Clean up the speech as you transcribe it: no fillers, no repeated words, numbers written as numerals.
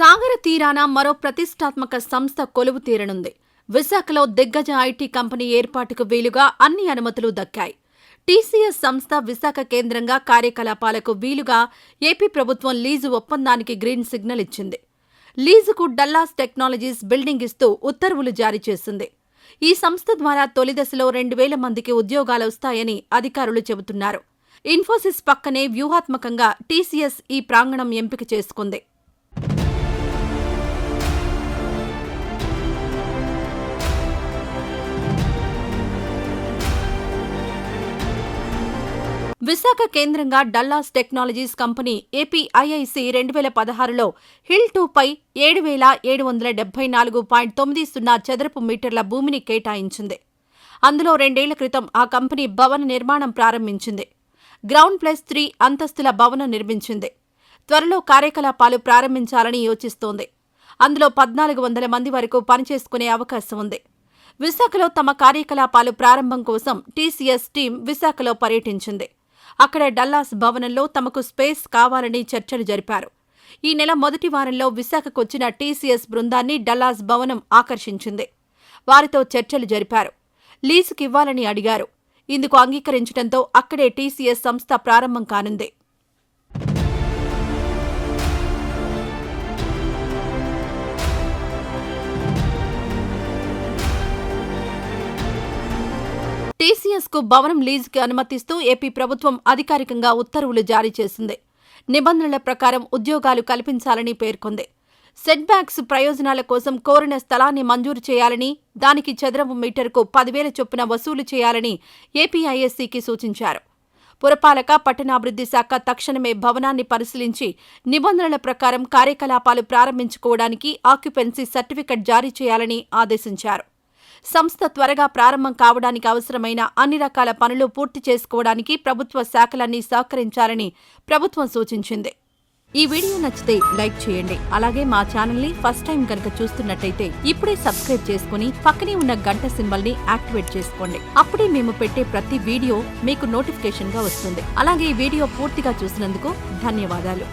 సాగర తీరాన మరో ప్రతిష్టాత్మక సంస్థ కొలువు తీరనుంది. విశాఖలో దిగ్గజ ఐటీ కంపెనీ ఏర్పాటుకు వీలుగా అన్ని అనుమతులు దక్కాయి. టీసీఎస్ సంస్థ విశాఖ కేంద్రంగా కార్యకలాపాలకు వీలుగా ఏపీ ప్రభుత్వం లీజు ఒప్పందానికి గ్రీన్ సిగ్నల్ ఇచ్చింది. లీజుకు డల్లాస్ టెక్నాలజీస్ బిల్డింగ్ ఇస్తూ ఉత్తర్వులు జారీ చేసింది. ఈ సంస్థ ద్వారా తొలిదశలో 2000 మందికి ఉద్యోగాలొస్తాయని అధికారులు చెబుతున్నారు. ఇన్ఫోసిస్ పక్కనే వ్యూహాత్మకంగా టీసీఎస్ ఈ ప్రాంగణం ఎంపిక చేసుకుంది. విశాఖ కేంద్రంగా డల్లాస్ టెక్నాలజీస్ కంపెనీ ఏపీఐఐసి 2016లో హిల్ 2పై 7,774.90 చదరపు మీటర్ల భూమిని కేటాయించింది. అందులో 2 ఏళ్ల క్రితం ఆ కంపెనీ భవన నిర్మాణం ప్రారంభించింది. గ్రౌండ్ +3 అంతస్తుల భవనం నిర్మించింది. త్వరలో కార్యకలాపాలు ప్రారంభించాలని యోచిస్తోంది. అందులో 1400 మంది వరకు పనిచేసుకునే అవకాశం ఉంది. విశాఖలో తమ కార్యకలాపాలు ప్రారంభం కోసం టీసీఎస్ టీం విశాఖలో పర్యటించింది. అక్కడ డల్లాస్ భవనంలో తమకు స్పేస్ కావాలని చర్చలు జరిపారు. ఈ నెల మొదటి వారంలో విశాఖకొచ్చిన టీసీఎస్ బృందాన్ని డల్లాస్ భవనం ఆకర్షించింది. వారితో చర్చలు జరిపారు. లీజుకివ్వాలని అడిగారు. ఇందుకు అంగీకరించడంతో అక్కడే టీసీఎస్ సంస్థ ప్రారంభం కానుంది. టీసీఎస్కు భవనం లీజుకి అనుమతిస్తూ ఏపీ ప్రభుత్వం అధికారికంగా ఉత్తర్వులు జారీ చేసింది. నిబంధనల ప్రకారం ఉద్యోగాలు కల్పించాలని పేర్కొంది. సెట్ బ్యాక్స్ ప్రయోజనాల కోసం కోరిన స్థలాన్ని మంజూరు చేయాలని, దానికి చదరపు మీటరుకు 10,000 చొప్పున వసూలు చేయాలని ఏపీఐఎస్సీకి సూచించారు. పురపాలక, పట్టణాభివృద్ధి శాఖ తక్షణమే భవనాన్ని పరిశీలించి నిబంధనల ప్రకారం కార్యకలాపాలు ప్రారంభించుకోవడానికి ఆక్యుపెన్సీ సర్టిఫికెట్ జారీ చేయాలని ఆదేశించారు. సంస్థ త్వరగా ప్రారంభం కావడానికి అవసరమైన అన్ని రకాల పనులు పూర్తి చేసుకోవడానికి ప్రభుత్వ శాఖలన్నీ సహకరించాలని ప్రభుత్వం సూచించింది. ఈ వీడియో నచ్చితే లైక్ చేయండి. అలాగే మా ఛానల్ని ఫస్ట్ టైం కనుక చూస్తున్నట్టయితే ఇప్పుడే సబ్స్క్రైబ్ చేసుకుని పక్కనే ఉన్న గంట సింబల్ని యాక్టివేట్ చేసుకోండి. అప్పుడే మేము పెట్టే ప్రతి వీడియో మీకు నోటిఫికేషన్గా వస్తుంది. అలాగే ఈ వీడియో పూర్తిగా చూసినందుకు ధన్యవాదాలు.